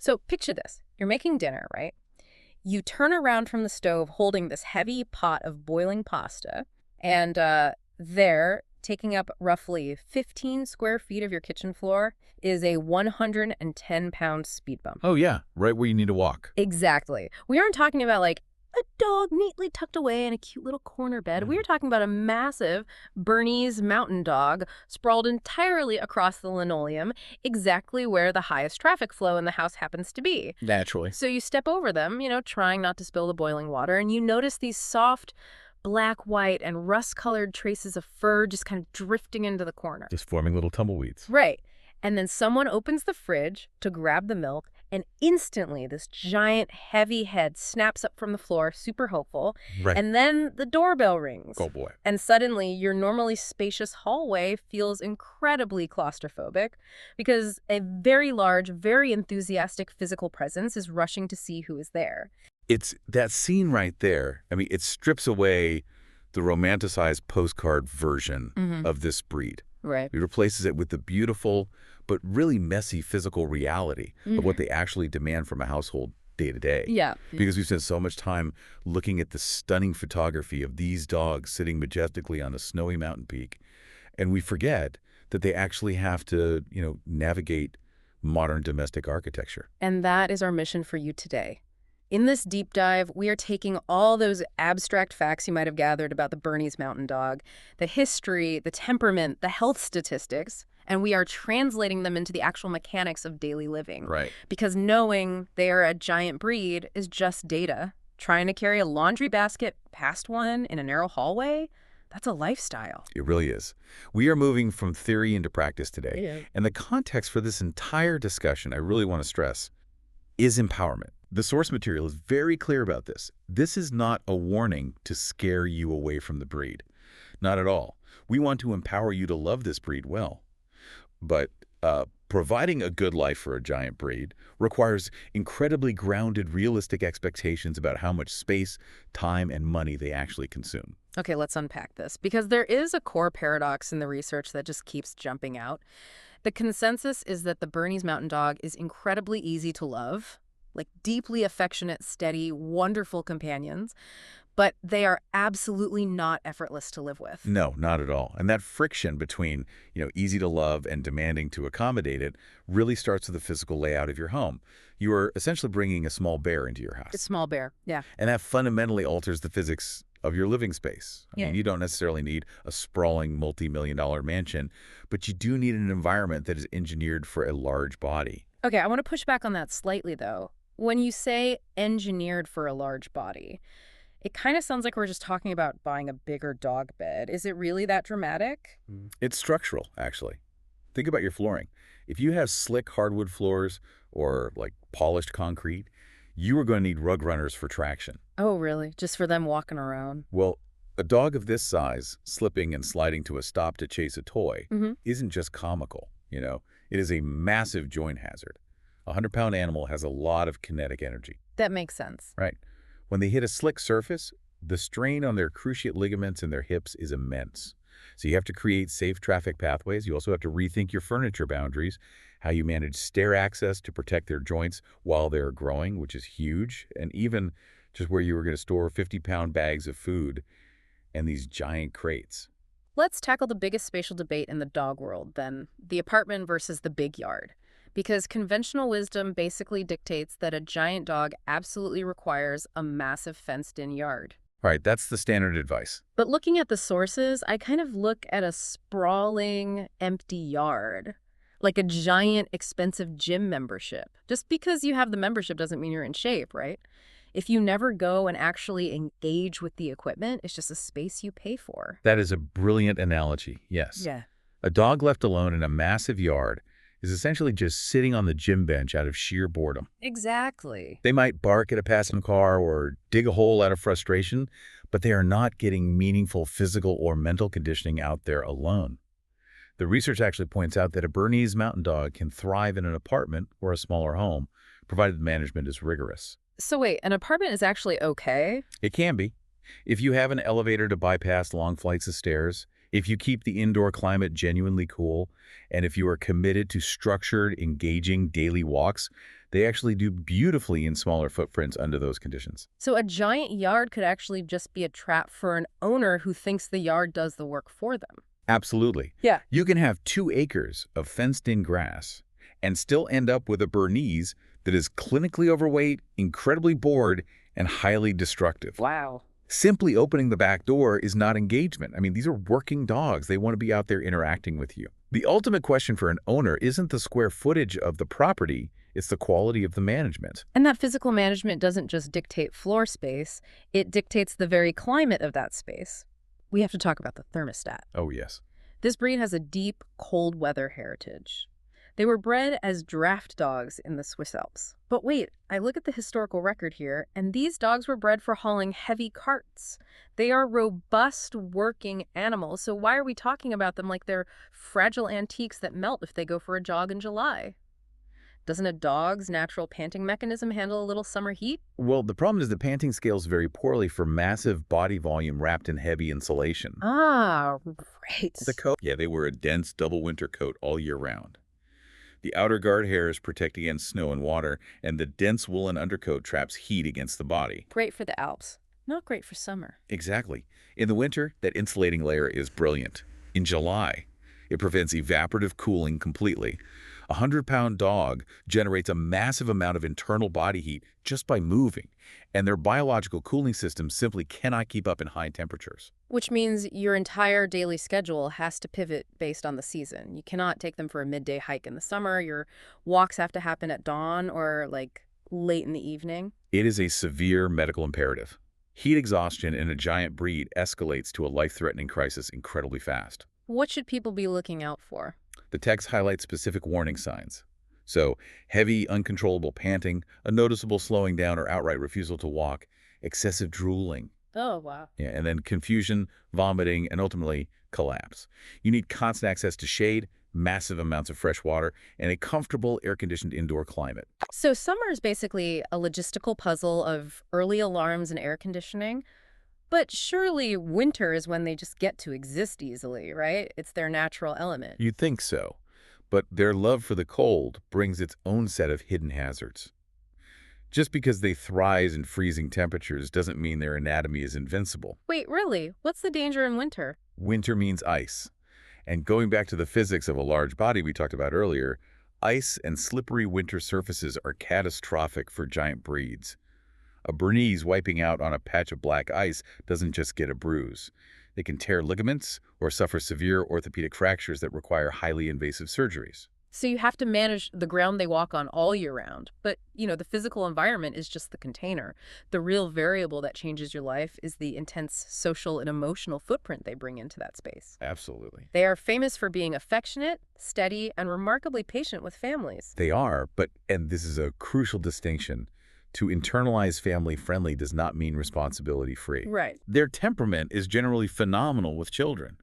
So picture this. You're making dinner, right? You turn around from the stove holding this heavy pot of boiling pasta, and there, taking up roughly 15 square feet of your kitchen floor, is a 110-pound speed bump. Oh, yeah, right where you need to walk. Exactly. We aren't talking about like a dog neatly tucked away in a cute little corner bed. We are talking about a massive Bernese Mountain Dog sprawled entirely across the linoleum, exactly where the highest traffic flow in the house happens to be. Naturally. So you step over them, trying not to spill the boiling water, and you notice these soft black, white, and rust-colored traces of fur just kind of drifting into the corner. Just forming little tumbleweeds. Right. And then someone opens the fridge to grab the milk, and instantly this giant, heavy head snaps up from the floor, super hopeful. Right. And then the doorbell rings. Oh, boy. And suddenly, your normally spacious hallway feels incredibly claustrophobic because a very large, very enthusiastic physical presence is rushing to see who is there. It's that scene right there. I mean, it strips away the romanticized postcard version of this breed. Right. It replaces it with the beautiful but really messy physical reality of what they actually demand from a household day to day. Yeah. Because we've spent so much time looking at the stunning photography of these dogs sitting majestically on a snowy mountain peak, and we forget that they actually have to, navigate modern domestic architecture. And that is our mission for you today. In this deep dive, we are taking all those abstract facts you might have gathered about the Bernese Mountain Dog, the history, the temperament, the health statistics, and we are translating them into the actual mechanics of daily living. Right. Because knowing they are a giant breed is just data. Trying to carry a laundry basket past one in a narrow hallway, that's a lifestyle. It really is. We are moving from theory into practice today. Yeah. And the context for this entire discussion, I really want to stress, is empowerment. The source material is very clear about this. This is not a warning to scare you away from the breed. Not at all. We want to empower you to love this breed well. But providing a good life for a giant breed requires incredibly grounded, realistic expectations about how much space, time, and money they actually consume. Okay, let's unpack this, because there is a core paradox in the research that just keeps jumping out. The consensus is that the Bernese Mountain Dog is incredibly easy to love, like deeply affectionate, steady, wonderful companions, but they are absolutely not effortless to live with. No, not at all. And that friction between, easy to love and demanding to accommodate it really starts with the physical layout of your home. You are essentially bringing a small bear into your house. A small bear, yeah. And that fundamentally alters the physics of your living space. I mean, you don't necessarily need a sprawling multi-million-dollar mansion, but you do need an environment that is engineered for a large body. Okay, I want to push back on that slightly, though. When you say engineered for a large body, it kind of sounds like we're just talking about buying a bigger dog bed. Is it really that dramatic? It's structural, actually. Think about your flooring. If you have slick hardwood floors or like polished concrete, you are going to need rug runners for traction. Oh, really? Just for them walking around? Well, a dog of this size, slipping and sliding to a stop to chase a toy, isn't just comical, It is a massive joint hazard. A 100-pound animal has a lot of kinetic energy. That makes sense. Right. When they hit a slick surface, the strain on their cruciate ligaments and their hips is immense. So you have to create safe traffic pathways. You also have to rethink your furniture boundaries, how you manage stair access to protect their joints while they're growing, which is huge, and even just where you were going to store 50-pound bags of food and these giant crates. Let's tackle the biggest spatial debate in the dog world, then, the apartment versus the big yard. Because conventional wisdom basically dictates that a giant dog absolutely requires a massive fenced-in yard. Right, that's the standard advice. But looking at the sources, I kind of look at a sprawling, empty yard, like a giant, expensive gym membership. Just because you have the membership doesn't mean you're in shape, right? If you never go and actually engage with the equipment, it's just a space you pay for. That is a brilliant analogy, yes. Yeah. A dog left alone in a massive yard is essentially just sitting on the gym bench out of sheer boredom. Exactly. They might bark at a passing car or dig a hole out of frustration, but they are not getting meaningful physical or mental conditioning out there alone. The research actually points out that a Bernese Mountain Dog can thrive in an apartment or a smaller home, provided the management is rigorous. So wait, an apartment is actually okay? It can be. If you have an elevator to bypass long flights of stairs, If you keep the indoor climate genuinely cool, and if you are committed to structured, engaging daily walks, they actually do beautifully in smaller footprints under those conditions. So a giant yard could actually just be a trap for an owner who thinks the yard does the work for them. Absolutely. Yeah. You can have 2 acres of fenced-in grass and still end up with a Bernese that is clinically overweight, incredibly bored, and highly destructive. Wow. Simply opening the back door is not engagement. I mean, these are working dogs. They want to be out there interacting with you. The ultimate question for an owner isn't the square footage of the property, it's the quality of the management. And that physical management doesn't just dictate floor space, it dictates the very climate of that space. We have to talk about the thermostat. Oh, yes. This breed has a deep, cold weather heritage. They were bred as draft dogs in the Swiss Alps. But wait, I look at the historical record here, and these dogs were bred for hauling heavy carts. They are robust working animals, so why are we talking about them like they're fragile antiques that melt if they go for a jog in July? Doesn't a dog's natural panting mechanism handle a little summer heat? Well, the problem is the panting scales very poorly for massive body volume wrapped in heavy insulation. Ah, right. The coat? Yeah, they wear a dense double winter coat all year round. The outer guard hairs protect against snow and water, and the dense woolen undercoat traps heat against the body. Great for the Alps, not great for summer. Exactly. In the winter, that insulating layer is brilliant. In July, it prevents evaporative cooling completely. A 100-pound dog generates a massive amount of internal body heat just by moving, and their biological cooling system simply cannot keep up in high temperatures. Which means your entire daily schedule has to pivot based on the season. You cannot take them for a midday hike in the summer. Your walks have to happen at dawn or like late in the evening. It is a severe medical imperative. Heat exhaustion in a giant breed escalates to a life-threatening crisis incredibly fast. What should people be looking out for? The text highlights specific warning signs. So, heavy, uncontrollable panting, a noticeable slowing down or outright refusal to walk, excessive drooling. Oh, wow. Yeah, and then confusion, vomiting, and ultimately collapse. You need constant access to shade, massive amounts of fresh water, and a comfortable air-conditioned indoor climate. So summer is basically a logistical puzzle of early alarms and air conditioning. But surely winter is when they just get to exist easily, right? It's their natural element. You'd think so, but their love for the cold brings its own set of hidden hazards. Just because they thrive in freezing temperatures doesn't mean their anatomy is invincible. Wait, really? What's the danger in winter? Winter means ice. And going back to the physics of a large body we talked about earlier, ice and slippery winter surfaces are catastrophic for giant breeds. A Bernese wiping out on a patch of black ice doesn't just get a bruise. They can tear ligaments or suffer severe orthopedic fractures that require highly invasive surgeries. So you have to manage the ground they walk on all year round. But, the physical environment is just the container. The real variable that changes your life is the intense social and emotional footprint they bring into that space. Absolutely. They are famous for being affectionate, steady, and remarkably patient with families. They are, and this is a crucial distinction, to internalize family-friendly does not mean responsibility-free. Right. Their temperament is generally phenomenal with children,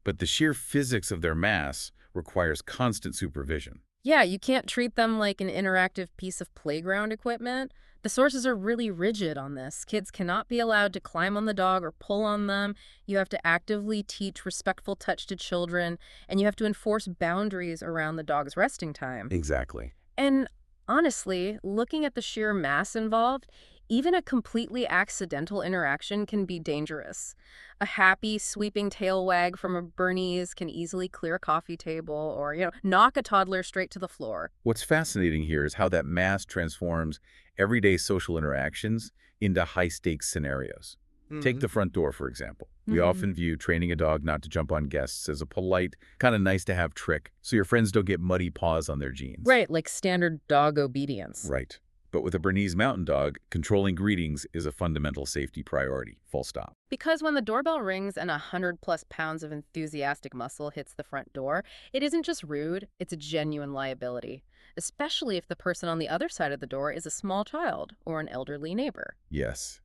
but the sheer physics of their mass requires constant supervision. Yeah, you can't treat them like an interactive piece of playground equipment. The sources are really rigid on this. Kids cannot be allowed to climb on the dog or pull on them. You have to actively teach respectful touch to children, and you have to enforce boundaries around the dog's resting time. Exactly. And honestly, looking at the sheer mass involved, even a completely accidental interaction can be dangerous. A happy, sweeping tail wag from a Bernese can easily clear a coffee table or, knock a toddler straight to the floor. What's fascinating here is how that mass transforms everyday social interactions into high-stakes scenarios. Take the front door, for example. We often view training a dog not to jump on guests as a polite, kind of nice-to-have trick, so your friends don't get muddy paws on their jeans. Right, like standard dog obedience. Right. But with a Bernese Mountain Dog, controlling greetings is a fundamental safety priority, full stop. Because when the doorbell rings and 100+ pounds of enthusiastic muscle hits the front door, it isn't just rude, it's a genuine liability, especially if the person on the other side of the door is a small child or an elderly neighbor. Yes.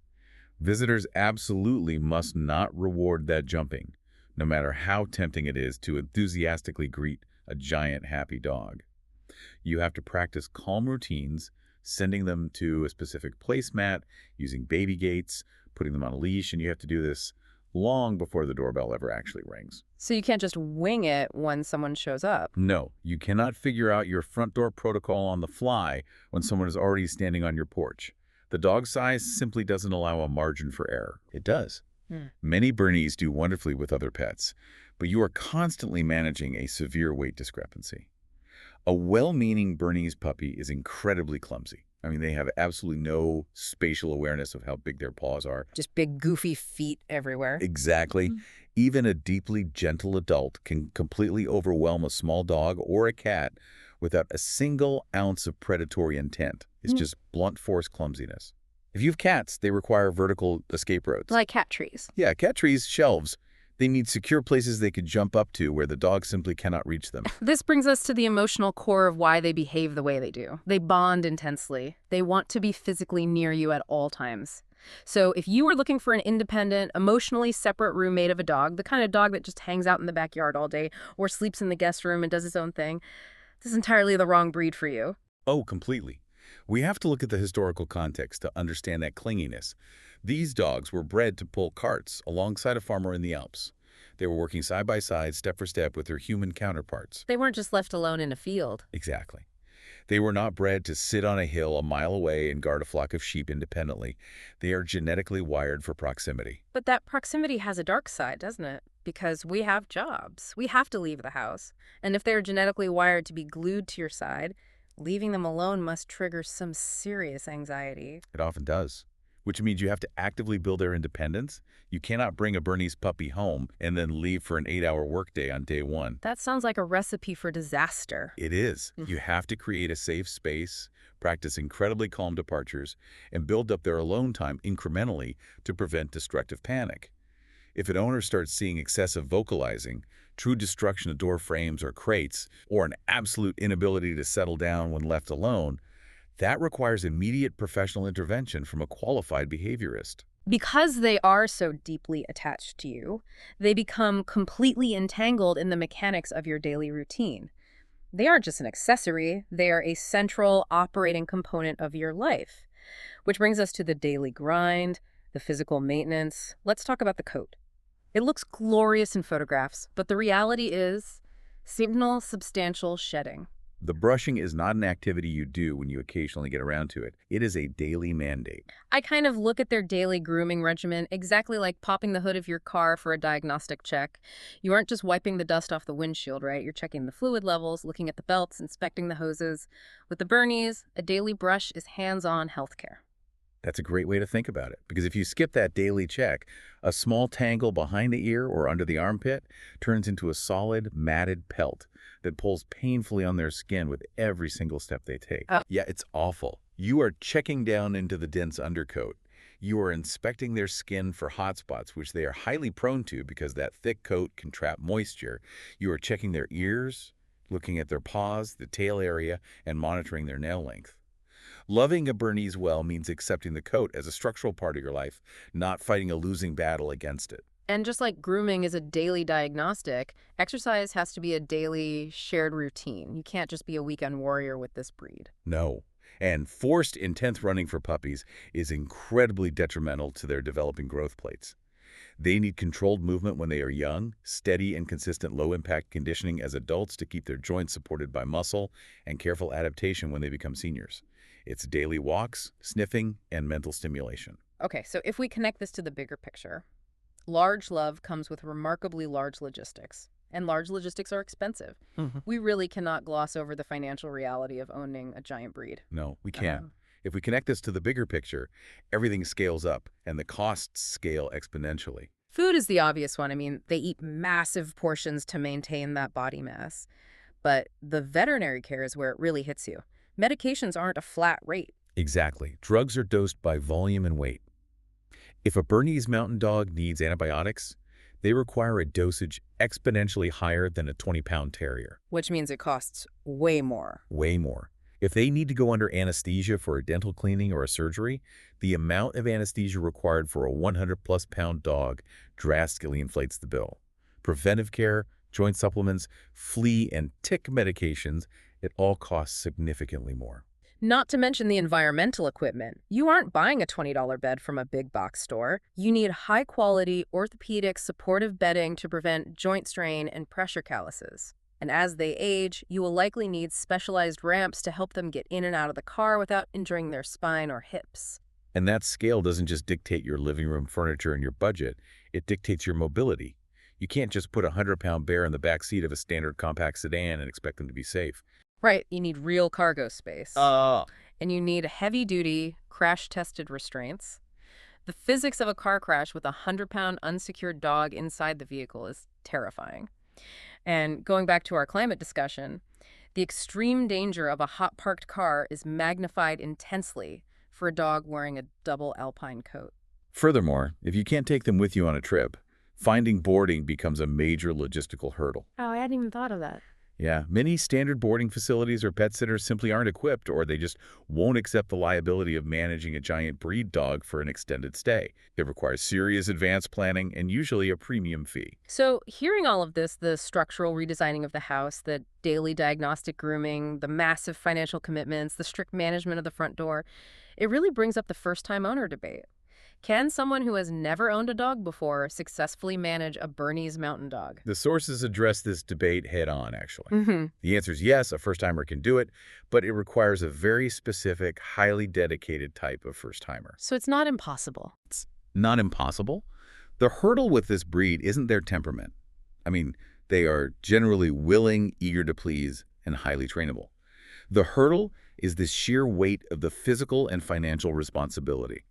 Visitors absolutely must not reward that jumping, no matter how tempting it is to enthusiastically greet a giant happy dog. You have to practice calm routines, sending them to a specific placemat, using baby gates, putting them on a leash, and you have to do this long before the doorbell ever actually rings. So you can't just wing it when someone shows up. No, you cannot figure out your front door protocol on the fly when someone is already standing on your porch. The dog size simply doesn't allow a margin for error. It does. Hmm. Many Bernese do wonderfully with other pets, but you are constantly managing a severe weight discrepancy. A well-meaning Bernese puppy is incredibly clumsy. I mean, they have absolutely no spatial awareness of how big their paws are. Just big, goofy feet everywhere. Exactly. Even a deeply gentle adult can completely overwhelm a small dog or a cat without a single ounce of predatory intent. It's just blunt force clumsiness. If you have cats, they require vertical escape roads. Like cat trees. Yeah, cat trees, shelves. They need secure places they could jump up to where the dog simply cannot reach them. This brings us to the emotional core of why they behave the way they do. They bond intensely. They want to be physically near you at all times. So if you are looking for an independent, emotionally separate roommate of a dog, the kind of dog that just hangs out in the backyard all day or sleeps in the guest room and does its own thing, this is entirely the wrong breed for you. Oh, completely. We have to look at the historical context to understand that clinginess. These dogs were bred to pull carts alongside a farmer in the Alps. They were working side by side, step for step, with their human counterparts. They weren't just left alone in a field. Exactly. They were not bred to sit on a hill a mile away and guard a flock of sheep independently. They are genetically wired for proximity. But that proximity has a dark side, doesn't it? Because we have jobs. We have to leave the house. And if they're genetically wired to be glued to your side, leaving them alone must trigger some serious anxiety. It often does, which means you have to actively build their independence. You cannot bring a Bernese puppy home and then leave for an 8-hour workday on day one. That sounds like a recipe for disaster. It is. You have to create a safe space, practice incredibly calm departures, and build up their alone time incrementally to prevent destructive panic. If an owner starts seeing excessive vocalizing, true destruction of door frames or crates, or an absolute inability to settle down when left alone, that requires immediate professional intervention from a qualified behaviorist. Because they are so deeply attached to you, they become completely entangled in the mechanics of your daily routine. They aren't just an accessory, they are a central operating component of your life. Which brings us to the daily grind, the physical maintenance. Let's talk about the coat. It looks glorious in photographs, but the reality is seasonal, substantial shedding. The brushing is not an activity you do when you occasionally get around to it. It is a daily mandate. I kind of look at their daily grooming regimen exactly like popping the hood of your car for a diagnostic check. You aren't just wiping the dust off the windshield, right? You're checking the fluid levels, looking at the belts, inspecting the hoses. With the Bernese, a daily brush is hands-on healthcare. That's a great way to think about it, because if you skip that daily check, a small tangle behind the ear or under the armpit turns into a solid, matted pelt that pulls painfully on their skin with every single step they take. Yeah, it's awful. You are checking down into the dense undercoat. You are inspecting their skin for hot spots, which they are highly prone to because that thick coat can trap moisture. You are checking their ears, looking at their paws, the tail area, and monitoring their nail length. Loving a Bernese well means accepting the coat as a structural part of your life, not fighting a losing battle against it. And just like grooming is a daily diagnostic, exercise has to be a daily shared routine. You can't just be a weekend warrior with this breed. No. And forced intense running for puppies is incredibly detrimental to their developing growth plates. They need controlled movement when they are young, steady and consistent low-impact conditioning as adults to keep their joints supported by muscle, and careful adaptation when they become seniors. It's daily walks, sniffing, and mental stimulation. Okay, so if we connect this to the bigger picture, large love comes with remarkably large logistics, and large logistics are expensive. We really cannot gloss over the financial reality of owning a giant breed. No, we can't. If we connect this to the bigger picture, everything scales up, and the costs scale exponentially. Food is the obvious one. I mean, they eat massive portions to maintain that body mass. But the veterinary care is where it really hits you. Medications aren't a flat rate. Exactly. Drugs are dosed by volume and weight. If a Bernese Mountain Dog needs antibiotics, they require a dosage exponentially higher than a 20-pound terrier. Which means it costs way more. Way more. If they need to go under anesthesia for a dental cleaning or a surgery, the amount of anesthesia required for a 100-plus pound dog drastically inflates the bill. Preventive care, joint supplements, flea and tick medications, it all costs significantly more. Not to mention the environmental equipment. You aren't buying a $20 bed from a big box store. You need high-quality, orthopedic, supportive bedding to prevent joint strain and pressure calluses. And as they age, you will likely need specialized ramps to help them get in and out of the car without injuring their spine or hips. And that scale doesn't just dictate your living room furniture and your budget, it dictates your mobility. You can't just put a 100-pound bear in the back seat of a standard compact sedan and expect them to be safe. Right, you need real cargo space. Uh, And you need heavy-duty, crash-tested restraints. The physics of a car crash with a 100-pound unsecured dog inside the vehicle is terrifying. And going back to our climate discussion, the extreme danger of a hot parked car is magnified intensely for a dog wearing a double alpine coat. Furthermore, if you can't take them with you on a trip, finding boarding becomes a major logistical hurdle. Oh, I hadn't even thought of that. Yeah, many standard boarding facilities or pet sitters simply aren't equipped, or they just won't accept the liability of managing a giant breed dog for an extended stay. It requires serious advanced planning and usually a premium fee. So, hearing all of this, the structural redesigning of the house, the daily diagnostic grooming, the massive financial commitments, the strict management of the front door, it really brings up the first-time owner debate. Can someone who has never owned a dog before successfully manage a Bernese Mountain Dog? The sources address this debate head-on, actually. Mm-hmm. The answer is yes, a first-timer can do it, but it requires a very specific, highly dedicated type of first-timer. So it's not impossible. Not impossible. The hurdle with this breed isn't their temperament. I mean, they are generally willing, eager to please, and highly trainable. The hurdle is the sheer weight of the physical and financial responsibility.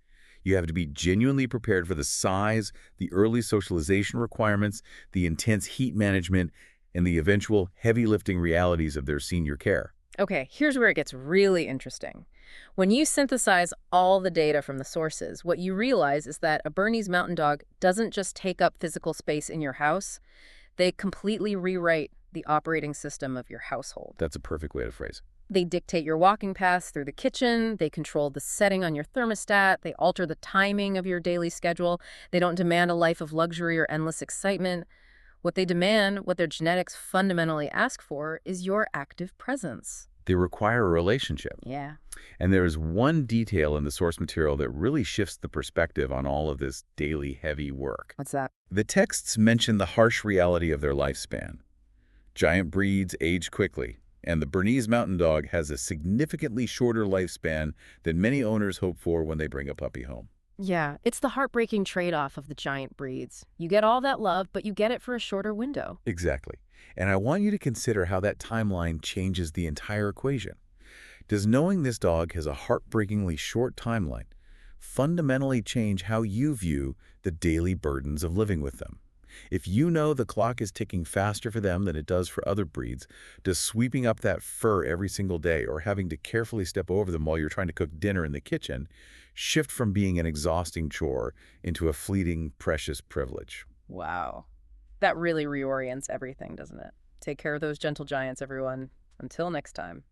You have to be genuinely prepared for the size, the early socialization requirements, the intense heat management, and the eventual heavy lifting realities of their senior care. Okay, here's where it gets really interesting. When you synthesize all the data from the sources, what you realize is that a Bernese Mountain Dog doesn't just take up physical space in your house, they completely rewrite the operating system of your household. That's a perfect way to phrase it. They dictate your walking paths through the kitchen, they control the setting on your thermostat, they alter the timing of your daily schedule, they don't demand a life of luxury or endless excitement. What they demand, what their genetics fundamentally ask for, is your active presence. They require a relationship. Yeah. And there is one detail in the source material that really shifts the perspective on all of this daily heavy work. What's that? The texts mention the harsh reality of their lifespan. Giant breeds age quickly, and the Bernese Mountain Dog has a significantly shorter lifespan than many owners hope for when they bring a puppy home. Yeah, it's the heartbreaking trade-off of the giant breeds. You get all that love, but you get it for a shorter window. Exactly. And I want you to consider how that timeline changes the entire equation. Does knowing this dog has a heartbreakingly short timeline fundamentally change how you view the daily burdens of living with them? If you know the clock is ticking faster for them than it does for other breeds, does sweeping up that fur every single day or having to carefully step over them while you're trying to cook dinner in the kitchen shift from being an exhausting chore into a fleeting, precious privilege? Wow. That really reorients everything, doesn't it? Take care of those gentle giants, everyone. Until next time.